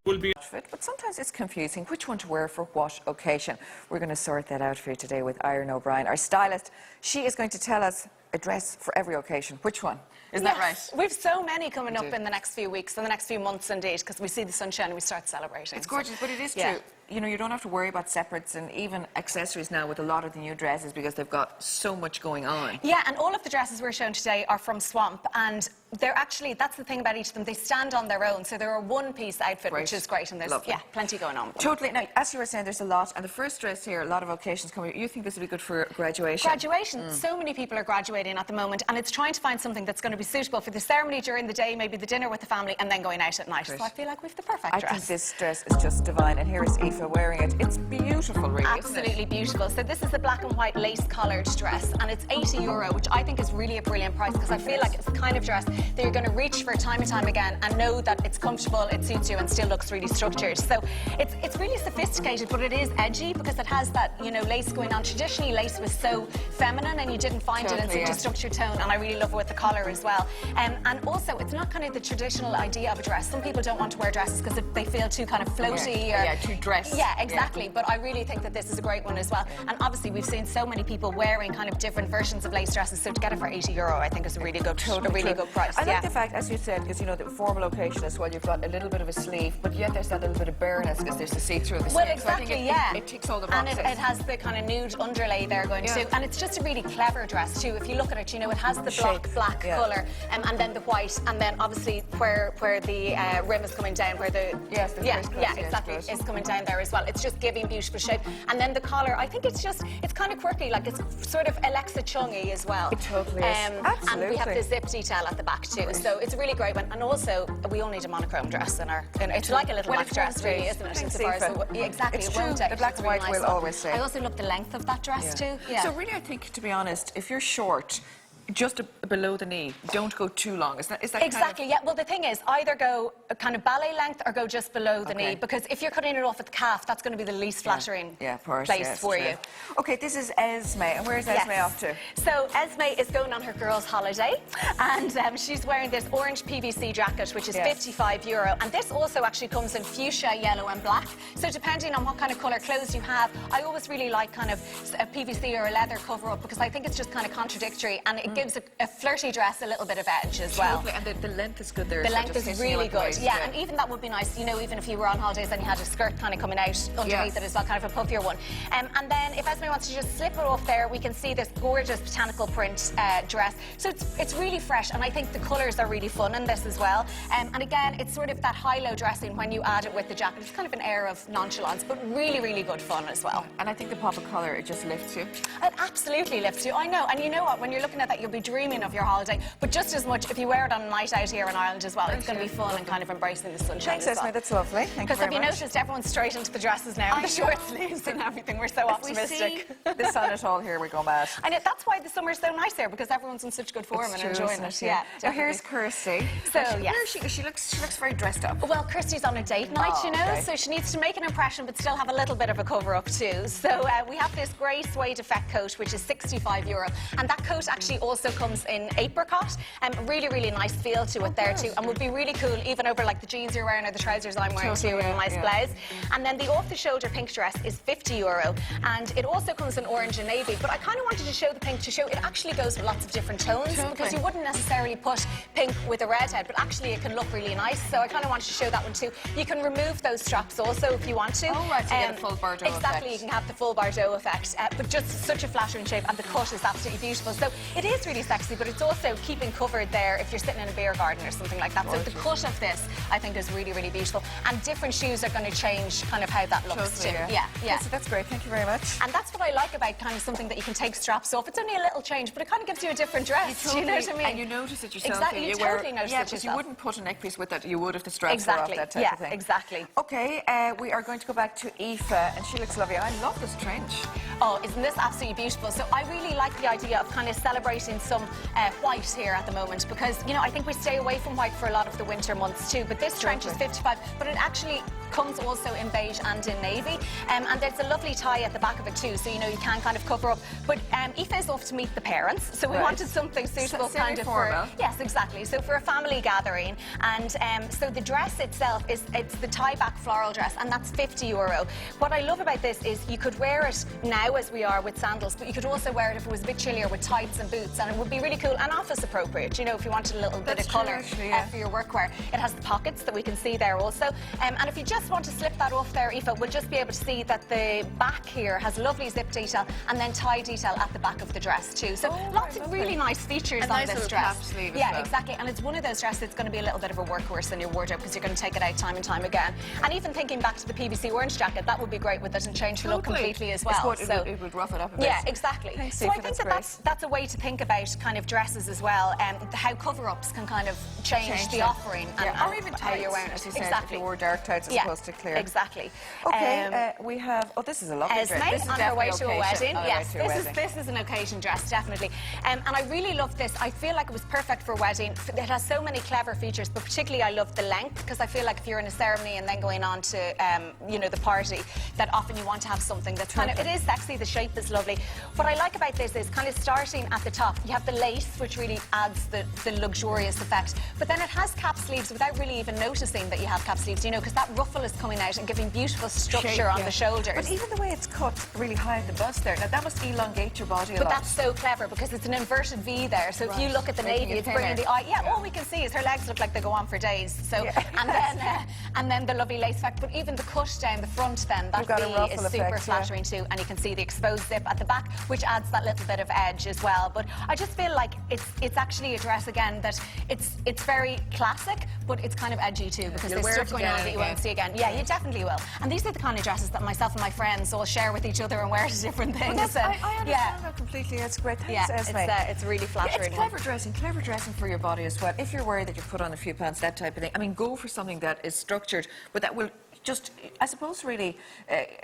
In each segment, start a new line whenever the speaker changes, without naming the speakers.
will be
outfit, but sometimes it's confusing which one to wear for what occasion. We're going to sort that out for you today with Erin O'Brien, our stylist. She is going to tell us a dress for every occasion. Which one? Isn't that right?
We've so many coming up in the next few weeks, in the next few months indeed, because we see the sunshine and we start celebrating.
It's gorgeous, but it is true. You know, you don't have to worry about separates and even accessories now with a lot of the new dresses because they've got so much going on.
Yeah, and all of the dresses we're showing today are from Swamp, and they're actually, that's the thing about each of them, they stand on their own, so they're a one-piece outfit, which is great, and there's plenty going on with them.
Totally. Now, as you were saying, there's a lot, and the first dress here, a lot of occasions coming. You think this would be good for graduation?
Graduation. So many people are graduating at the moment, and it's trying to find something that's going to be suitable for the ceremony during the day, maybe the dinner with the family, and then going out at night. So I feel like we've the perfect dress.
I think this dress is just divine, and here is Aoife wearing it. It's beautiful, really.
Absolutely beautiful. So this is the black and white lace collared dress, and it's €80, which I think is really a brilliant price, because I feel like it's the kind of dress that you're going to reach for time and time again and know that it's comfortable, it suits you, and still looks really structured. So it's really sophisticated, but it is edgy because it has that, you know, lace going on. Traditionally, lace was so feminine, and you didn't find it in such a structured tone, and I really love it with the collar as well. And also, it's not kind of the traditional idea of a dress. Some people don't want to wear dresses because they feel too kind of floaty or
too dressed.
Yeah, exactly. But I really think that this is a great one as well. And obviously, we've seen so many people wearing kind of different versions of lace dresses. So to get it for €80, I think is a really good, good price.
I like the fact, as you said, because you know the formal occasion as well. You've got a little bit of a sleeve, but yet there's that little bit of bareness because there's the see-through of the sleeve.
Well, exactly.
So I think it ticks all the boxes.
And it has the kind of nude underlay there going too. And it's just a really clever dress too. If you look at it, you know, it has the black colour, and then the white, and then obviously where the rim is coming down, where the exactly, is coming down there as well. It's just giving beautiful shape. And then the collar, I think it's kind of quirky, like it's sort of Alexa Chung-y as well.
It totally is. Absolutely.
And we have the zip detail at the back too, so it's a really great one. And also, we all need a monochrome dress in our. It's like a little black dress, really, isn't it? Exactly.
It's true. The black and white will always say.
I also love the length of that dress too. Yeah.
So really, I think, to be honest, if you're short, just below the knee, don't go too long. Is that
exactly? Yeah. Well, the thing is, either go a kind of ballet length or go just below the knee, because if you're cutting it off at the calf, that's going to be the least flattering place for you.
Okay, this is Esme, and where's Esme off to?
So Esme is going on her girls' holiday, and she's wearing this orange PVC jacket, which is €55, and this also actually comes in fuchsia, yellow, and black. So depending on what kind of colour clothes you have, I always really like kind of a PVC or a leather cover-up, because I think it's just kind of contradictory, and it gives a flirty dress a little bit of edge as well.
And the length is good there.
The length is really good. Yeah, and even that would be nice, you know, even if you were on holidays and you had a skirt kind of coming out underneath it as well, kind of a puffier one. And then if Esme wants to just slip it off there, we can see this gorgeous botanical print dress. So it's really fresh, and I think the colours are really fun in this as well. And again, it's sort of that high-low dressing when you add it with the jacket. It's kind of an air of nonchalance, but really, really good fun as well.
And I think the pop of colour, it just lifts you.
It absolutely lifts you, I know. And you know what, when you're looking at that, you'll be dreaming of your holiday, but just as much if you wear it on a night out here in Ireland as well, it's going to be fun and kind of embracing the sunshine.
Thanks, Esme, that's lovely.
Because have you noticed everyone's straight into the dresses now, the short sleeves and everything? We're so optimistic.
We see the sun at all here, we go mad.
And that's why the summer's so nice here, because everyone's in such good form and enjoying it.
Yeah. Now here's Kirsty.
So
she looks very dressed up.
Well, Kirsty's on a date night, you know, so she needs to make an impression but still have a little bit of a cover-up too. So we have this grey suede effect coat, which is €65, and that coat actually also comes in apricot, and really, really nice feel to it there too, and would be really cool even over like the jeans you're wearing or the trousers I'm wearing too, with a nice blouse. And then the off-the-shoulder pink dress is €50, and it also comes in orange and navy, but I kind of wanted to show the pink to show it actually goes with lots of different tones, because you wouldn't necessarily put pink with a redhead, but actually it can look really nice, so I kind of wanted to show that one too. You can remove those straps also if you want to.
Oh right, so you get a full Bordeaux
Exactly, you can have the full Bordeaux effect, but just such a flattering shape, and the cut is absolutely beautiful. So it is really sexy, but it's also keeping covered there if you're sitting in a beer garden or something like that. So the cut of this, I think, is really, really beautiful. And different shoes are going to change kind of how that looks too. Yeah.
So that's great. Thank you very much.
And that's what I like about kind of something that you can take straps off. It's only a little change, but it kind of gives you a different dress.
You
know what I mean?
And you notice it yourself.
Exactly. You totally notice it yourself.
You wouldn't put a neck piece with that. You would if the straps were off, that type of thing.
Exactly.
Okay, we are going to go back to Aoife, and she looks lovely. I love this trench.
Oh, isn't this absolutely beautiful? So I really like the idea of kind of celebrating some white here at the moment, because, you know, I think we stay away from white for a lot of the winter months too, but this trench is 55, but it actually comes also in beige and in navy. And there's a lovely tie at the back of it too, so you know you can kind of cover up. But Aoife is off to meet the parents, so we wanted something suitable kind of for... Yes, exactly. So for a family gathering. And so the dress itself it's the tie-back floral dress, and that's €50. What I love about this is you could wear it now as we are with sandals, but you could also wear it if it was a bit chillier with tights and boots, and it would be really cool and office appropriate, you know, if you wanted a little bit of colour for your workwear. It has the pockets that we can see there also. And if you just want to slip that off there, Aoife, we'll just be able to see that the back here has lovely zip detail and then tie detail at the back of the dress too. So lots of really nice features on this dress. Yeah, exactly. And it's one of those dresses that's going to be a little bit of a workhorse in your wardrobe because you're going to take it out time and time again. And even thinking back to the PVC orange jacket, that would be great with it and change the look completely as well.
It would rough it up a bit.
Yeah, exactly. So I think that's a way to think about kind of dresses as well, how cover-ups can kind of change the offering and
or even how you're wearing it, as you said, if you wore dark tights as opposed to clear.
Exactly.
Okay, we have, this is a lovely dress.
This is on her way to a wedding. Yes, this is an occasion dress, definitely. And I really love this. I feel like it was perfect for a wedding. It has so many clever features, but particularly I love the length, because I feel like if you're in a ceremony and then going on to, you know, the party, that often you want to have something that's kind of, it is sexy, the shape is lovely. What I like about this is kind of starting at the top, you have the lace, which really adds the luxurious effect, but then it has cap sleeves without really even noticing that you have cap sleeves, you know, because that ruffle is coming out and giving beautiful structure on the shoulders.
But even the way it's cut really high at the bust there, now that must elongate your body a lot.
But that's so clever because it's an inverted V there, so if you look at the navy, it's bringing the eye. Yeah, all we can see is her legs look like they go on for days. So and then the lovely lace effect, but even the cut down the front, then that V is super flattering too, and you can see the exposed zip at the back, which adds that little bit of edge as well. But I just feel like it's actually a dress again that it's very classic, but it's kind of edgy too, because there's stuff going on that you won't see again. Yeah, you definitely will. And these are the kind of dresses that myself and my friends all share with each other and wear to different things.
Well, I understand that completely. It's great. Thanks, Esme.
It's really flattering.
It's clever dressing for your body as well. If you're worried that you put on a few pounds, that type of thing, I mean, go for something that is structured, but that will just, I suppose, really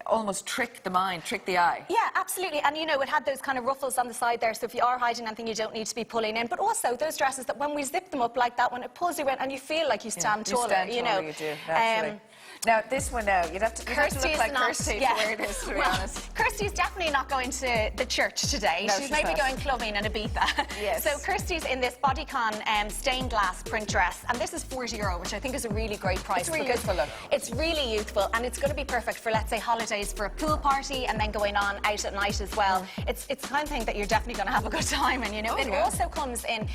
almost trick the mind, trick the eye.
Yeah, absolutely. And you know, it had those kind of ruffles on the side there, so if you are hiding anything, you don't need to be pulling in. But also those dresses that when we zip them up like that, when it pulls you in and you feel like you stand taller, you know.
You do, naturally. Now, this one now, you'd have to look like Kirsty to wear this, to be honest.
Kirsty's definitely not going to the church today.
No,
she's maybe going clubbing in Ibiza.
Yes.
So Kirsty's in this bodycon stained glass print dress, and this is €40, which I think is a really great price.
It's really youthful look.
It's really youthful, and it's going to be perfect for, let's say, holidays, for a pool party, and then going on out at night as well. It's the kind of thing that you're definitely going to have a good time in, you know. It also comes in,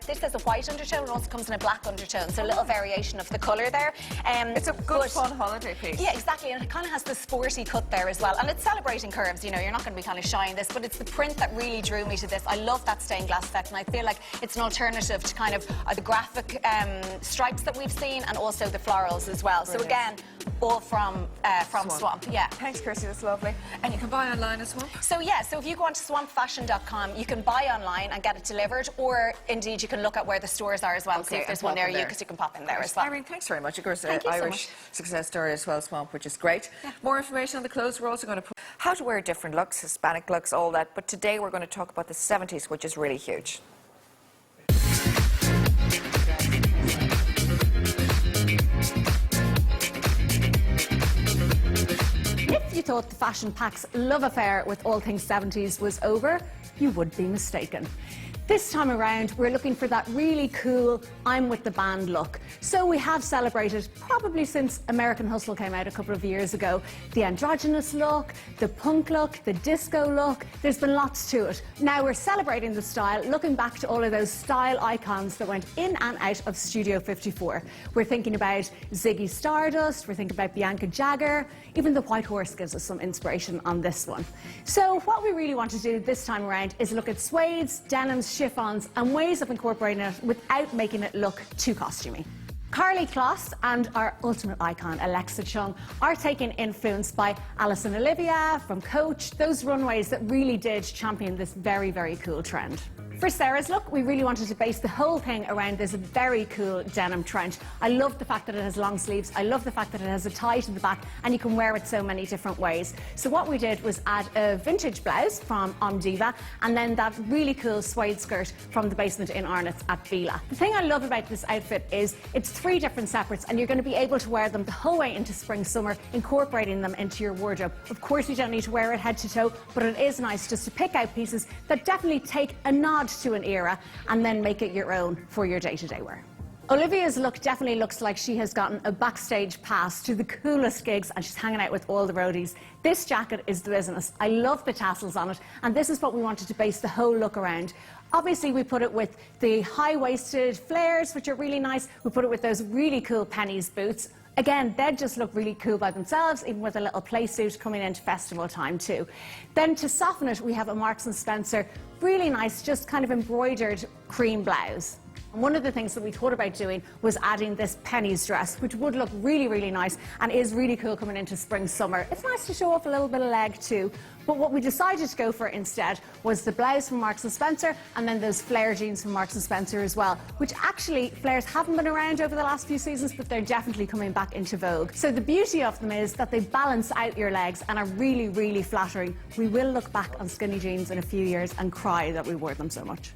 this has a white undertone, it also comes in a black undertone, so a little variation of the colour there.
It's a good fun holiday piece.
Yeah, exactly, and it kind of has the sporty cut there as well, and it's celebrating curves, you know, you're not going to be kind of shy in this, but it's the print that really drew me to this. I love that stained glass effect, and I feel like it's an alternative to kind of the graphic stripes that we've seen, and also the florals as well. Brilliant. So again, all from Swamp. Yeah.
Thanks, Kirsty, that's lovely. And you can buy online as well?
So yeah, so if you go on to swampfashion.com, you can buy online and get it delivered, or indeed you can look at where the stores are as well, and see if there's one near you, because you can pop in there as well.
Irene, thanks very much. Of course, Irish success story as well, Swamp, which is great. Yeah. More information on the clothes. We're also going to put how to wear different looks, Hispanic looks, all that. But today we're going to talk about the 70s, which is really huge.
If you thought the Fashion Pack's love affair with all things 70s was over, you would be mistaken. This time around, we're looking for that really cool I'm with the band look. So we have celebrated, probably since American Hustle came out a couple of years ago, the androgynous look, the punk look, the disco look. There's been lots to it. Now we're celebrating the style, looking back to all of those style icons that went in and out of Studio 54. We're thinking about Ziggy Stardust, we're thinking about Bianca Jagger, even the White Horse gives us some inspiration on this one. So what we really want to do this time around is look at suedes, denims, chiffons and ways of incorporating it without making it look too costumey. Karlie Kloss and our ultimate icon, Alexa Chung, are taken influence by Alison Olivia from Coach, those runways that really did champion this very, very cool trend. For Sarah's look, we really wanted to base the whole thing around this very cool denim trench. I love the fact that it has long sleeves. I love the fact that it has a tie to the back and you can wear it so many different ways. So what we did was add a vintage blouse from Omdiva and then that really cool suede skirt from the basement in Arnott's at Fila. The thing I love about this outfit is it's 3 different separates and you're going to be able to wear them the whole way into spring summer, incorporating them into your wardrobe. Of course you don't need to wear it head to toe, but it is nice just to pick out pieces that definitely take a nod to an era and then make it your own for your day-to-day wear. Olivia's look definitely looks like she has gotten a backstage pass to the coolest gigs and she's hanging out with all the roadies. This jacket is the business. I love the tassels on it and this is what we wanted to base the whole look around. Obviously we put it with the high-waisted flares, which are really nice. We put it with those really cool pennies boots. Again, they'd just look really cool by themselves, even with a little play suit coming into festival time too. Then to soften it, we have a Marks & Spencer, really nice, just kind of embroidered cream blouse. And one of the things that we thought about doing was adding this pennies dress, which would look really, really nice and is really cool coming into spring, summer. It's nice to show off a little bit of leg too. But what we decided to go for instead was the blouse from Marks & Spencer and then those flare jeans from Marks & Spencer as well, which actually flares haven't been around over the last few seasons, but they're definitely coming back into vogue. So the beauty of them is that they balance out your legs and are really, really flattering. We will look back on skinny jeans in a few years and cry that we wore them so much.